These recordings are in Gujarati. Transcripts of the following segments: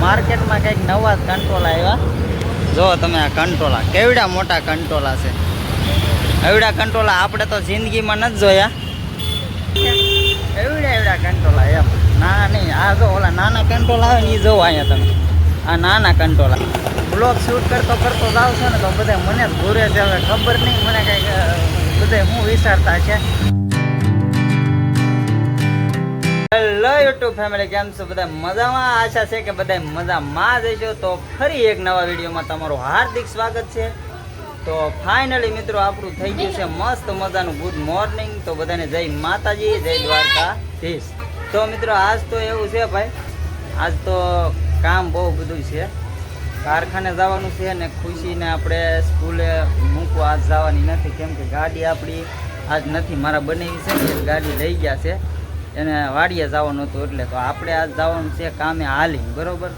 માર્કેટમાં કંઈક નવા કંટ્રોલા આવ્યા. જો તમે આ કંટ્રોલા કેવડા મોટા કંટ્રોલા છે. એવડા કંટ્રોલા આપણે તો જિંદગીમાં નથી જોયા. એવડા કંટ્રોલા એમ ના નહીં. આ જો ઓલા નાના કંટ્રોલા આવે ને એ જોવો અહીંયા તમે. આ નાના કંટ્રોલા બ્લોગ શૂટ કરતો જાવ છો ને તો બધા મને જ ઘૂરે છે. હવે ખબર નહીં મને કંઈક બધા શું વિચારતા છે. હેલો યુટ્યુબ ફેમિલી, કેમ છો બધા? મજામાં? આશા છે કે બધા મજામાં જ હશો. તો ફરી એક નવા વિડીયોમાં તમારું હાર્દિક સ્વાગત છે. તો ફાઇનલી મિત્રો આપણું થઈ ગયું છે મસ્ત મજાનું ગુડ મોર્નિંગ. તો બધાને જય માતાજી, જય દ્વારકાધીશ. તો મિત્રો આજ તો એવું છે ભાઈ, આજ તો કામ બહુ બધું છે. કારખાને જવાનું છે ને ખુશીને આપણે સ્કૂલે મૂકવા આજ જવાની નથી, કેમ કે ગાડી આપણી આજ નથી. મારા બનેવી છે ને ગાડી લઈ ગયા છે, એને વાડીએ જવાનું હતું એટલે. તો આપણે આજ જવાનું છે કામે હાલી, બરોબર?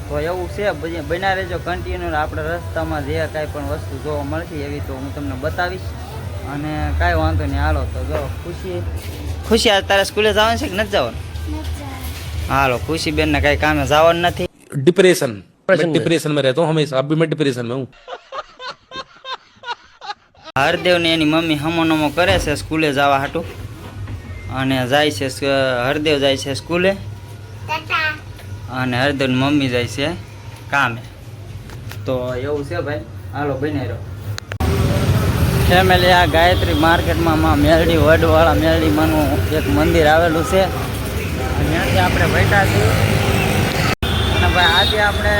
તો એવું છે, બના રહેજો કન્ટિન્યુ. આપણે રસ્તામાં જે કાંઈ પણ વસ્તુ જોવા મળશે એવી તો હું તમને બતાવીશ, અને કાંઈ વાંધો નહીં. હાલો તો જો ખુશી આજ તારે સ્કૂલે જવાનું છે કે નથી જવાનું? હાલો, ખુશી બેન ને કાંઈ કામે જવાનું નથી. डिप्रेशन में रहता हूँ हमेशा. अभी मैं डिप्रेशन में हूँ. હરદેવ ને એની મમ્મી હમો નમો કરે છે સ્કૂલે જવા હાટું, અને જાય છે હરદેવ જાય છે સ્કૂલે, અને હરદેવ ની મમ્મી જાય છે કામે. તો એવું છે ભાઈ. હાલો બને રહ્યો ફેમિલી. આ ગાયત્રી માર્કેટમાં મેલડી વડવાળા મેલડીમાંનું એક મંદિર આવેલું છે, ત્યાંથી આપણે બેઠા છીએ. અને ભાઈ આજે આપણે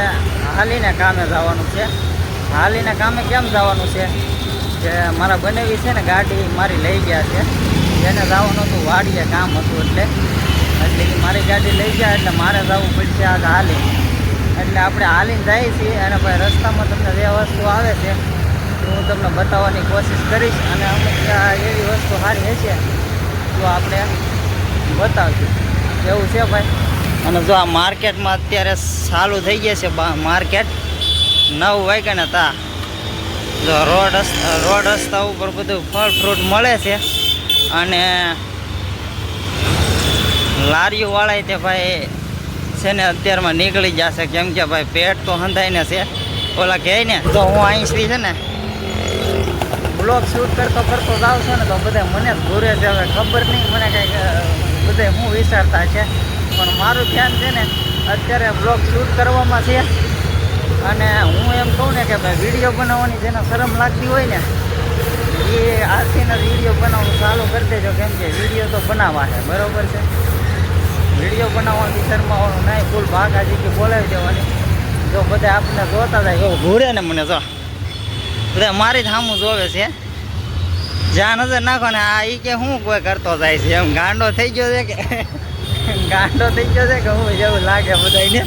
હાલીને કામે જવાનું છે. હાલીને કામે કેમ જવાનું છે કે મારા બનેવી છે ને ગાડી મારી લઈ ગયા છે, એને જવાનું હતું વાડીએ કામ હતું એટલે મારી ગાડી લઈ ગયા એટલે મારે જવું પડશે આજ હાલી. એટલે આપણે હાલીને જઈએ છીએ, અને ભાઈ રસ્તામાં તમને જે વસ્તુ આવે છે હું તમને બતાવવાની કોશિશ કરીશ, અને અમુક એવી વસ્તુ સારી હશે તો આપણે બતાવશું. એવું છે ભાઈ. અને જો આ માર્કેટમાં અત્યારે ચાલુ થઈ ગયા છે માર્કેટ. 9 વાગ્યાના તા જો રોડ રસ્તા ઉપર બધું ફળ ફ્રૂટ મળે છે, અને લારીઓવાળા તે ભાઈ છે ને અત્યારમાં નીકળી જશે, કેમ કે ભાઈ પેટ તો હંધાઈને છે. ઓલા કહે ને તો હું અહીંથી છે ને બ્લોગ શૂટ કરતો જાવ છો ને તો બધા મને જ ઘૂરે છે. હવે ખબર નહીં મને કંઈક બધા શું વિચારતા છે, પણ મારું ધ્યાન છે ને અત્યારે બ્લોગ શૂટ કરવામાં છે. અને હું એમ કહું ને કે ભાઈ વિડીયો બનાવવાની જેને શરમ લાગતી હોય ને એ આજથી વિડીયો બનાવવાનું ચાલુ કરી દેજો, કેમ કે વિડીયો તો બનાવવા છે, બરાબર છે? વિડીયો બનાવવાની શરમાવાનું નહીં, ફૂલ ભાગાજી કે બોલાવી દેવાની. જો બધા આપણને જોતા જાય એવું ઘૂરે ને મને જો બધા મારી જ સામું જોવે છે. જ્યાં નજર નાખો ને આ એ કે હું કોઈ કરતો જાય છે, એમ ગાંડો થઈ ગયો છે કે હું જેવું લાગે બધાને.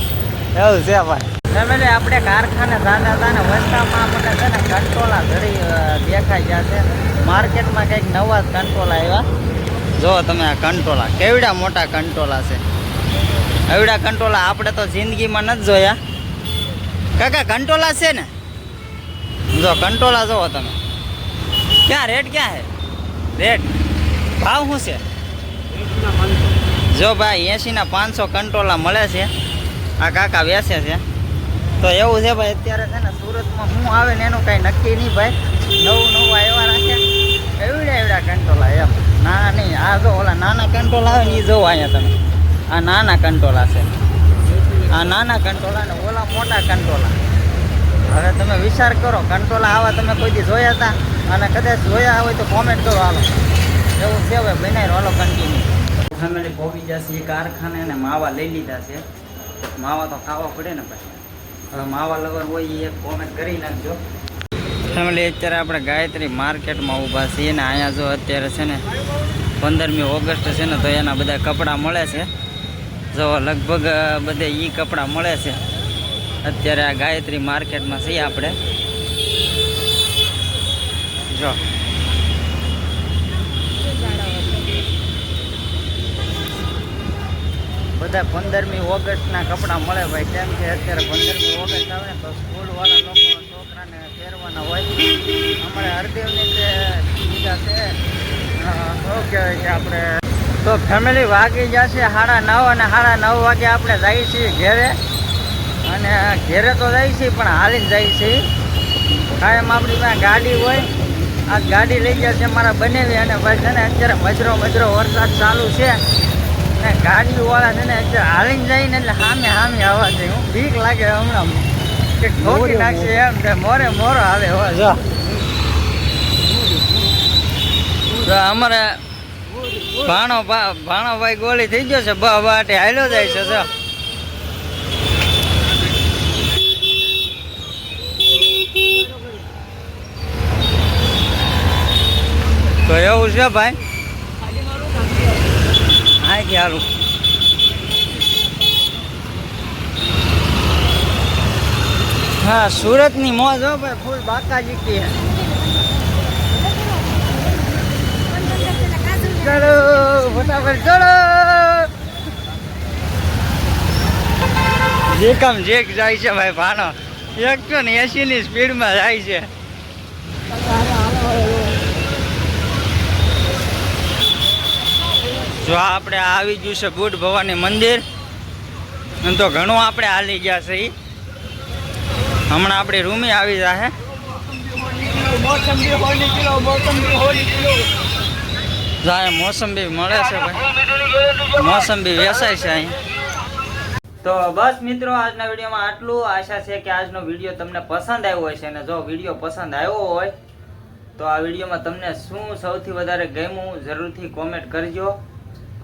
એવું છે ભાઈ. ફેમિલી આપણે કારખાને હતા ને રસ્તામાં આપણને છે ને કંટ્રોલા ઘડી દેખાઈ ગયા છે. માર્કેટમાં કંઈક નવા કંટ્રોલા આવ્યા. જો તમે આ કંટ્રોલા કેવડા મોટા કંટ્રોલા છે. એવડા કંટ્રોલા આપણે તો જિંદગીમાં નથી જોયા. કાકા કંટ્રોલા છે ને, જો કંટ્રોલા જોવો તમે. ક્યાં રેટ ક્યાં છે? રેટ ભાવ શું છે? જો ભાઈ 80ના 500 કંટ્રોલા મળે છે. આ કાકા વેચે છે. તો એવું છે ભાઈ. અત્યારે છે ને સુરતમાં શું આવે ને એનું કાંઈ નક્કી નહીં ભાઈ. નવું આવ્યા રાખે એવડા કંટ્રોલા એમ ના નહીં. આ જો ઓલા નાના કંટ્રોલા આવે ને એ જોવો અહીંયા તમે. આ નાના કંટ્રોલા છે. આ નાના કંટ્રોલા ને ઓલા મોટા કંટ્રોલા. હવે તમે વિચાર કરો, કંટ્રોલા આવા તમે કોઈ દી જોયા હતા? અને કદાચ જોયા હોય તો કોમેન્ટ કરો. હાલો એવું છે ભાઈ. બનાવી હાલો કન્ટિન્યુ. ફેમિલી પહોંચી જશે કારખાને, અને માવા લઈ લીધા છે. માવા તો ખાવા પડે ને ભાઈ. હવે માવા લવર હોય એ એક કોમેન્ટ કરી નાખજો. ફેમિલી અત્યારે આપણે ગાયત્રી માર્કેટમાં ઊભા છીએ, ને અહીંયા જો અત્યારે છે ને 15મી ઓગસ્ટ છે ને, તો એના બધા કપડાં મળે છે. જો લગભગ બધે એ કપડાં મળે છે. અત્યારે આ ગાયત્રી માર્કેટમાં છીએ આપણે. જો બધા 15મી ઓગસ્ટના કપડાં મળે ભાઈ, કેમ કે અત્યારે 15મી ઓગસ્ટ આવે ને તો સ્કૂલવાળા લોકો છોકરાને પહેરવાના હોય. અમારે હરદેવની જે બીજા છે શું કહેવાય કે આપણે તો ફેમિલી વાગી જશે 9:30, અને 9:30 વાગે આપણે જઈએ છીએ ઘેરે. અને ઘેરે તો જાય છે પણ હાલીને જાય છે કાયમ આપણી પાસે ગાડી હોય આ ગાડી લઈ ગયા છે મારા બનેવી અને ભાઈ છે ને અત્યારે મજરો વરસાદ ચાલુ છે ને ગાડીવાળા છે ને અત્યારે હાલીને જાય ને એટલે સામે આવવા છે હું બીક લાગે હમણાં કે ઠોકી નાખશે એમ કે મોરો હાલે હોય જો અમારે ભાણોભાઈ ગોળી થઈ ગયો છે બાટે હાલ્યો જાય છે જો તો એવું છે ભાઈ હા કે હારું હા સુરતની મોજ હો ભાઈ ફૂલ બાકાજી કી ચલો ફટાફટ ચલો જે કામ જે જાય છે ભાઈ ભાણો 180 ની સ્પીડમાં જાય છે જો આપણે આવી ગયું છે બુટ ભવાની મંદિર તો ઘણું આપણે હાલી ગયા છે હમણાં આપણી રૂમી આવી જાય મોસંબી મળે છે ભાઈ મોસંબી વેચાય છે અહીં તો બસ મિત્રો આજના વિડીયોમાં આટલું આશા છે કે આજનો વિડીયો તમને પસંદ આવ્યો હોય છે અને જો વિડીયો પસંદ આવ્યો હોય તો આ વિડીયોમાં તમને શું સૌથી વધારે ગમ્યું જરૂરથી કોમેન્ટ કરજો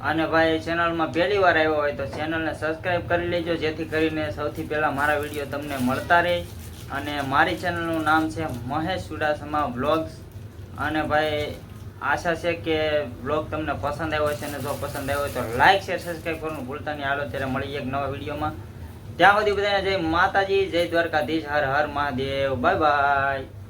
અને ભાઈ ચેનલમાં પહેલી વાર આવ્યો હોય તો ચેનલને સબસ્ક્રાઈબ કરી લેજો જેથી કરીને સૌથી પહેલાં મારા વિડીયો તમને મળતા રહે અને મારી ચેનલનું નામ છે મહેશ ચુડાસમા વ્લોગ્સ અને ભાઈ આશા છે કે વ્લોગ તમને પસંદ આવ્યો છે અને જો પસંદ આવ્યો હોય તો લાઈક શેર સબસ્ક્રાઈબ કરવાનું ભૂલતા નહીં હાલો ત્યારે મળીએ એક નવા વિડીયોમાં ત્યાં સુધી બધાને જય માતાજી જય દ્વારકાધીશ હર હર મહાદેવ બાય બાય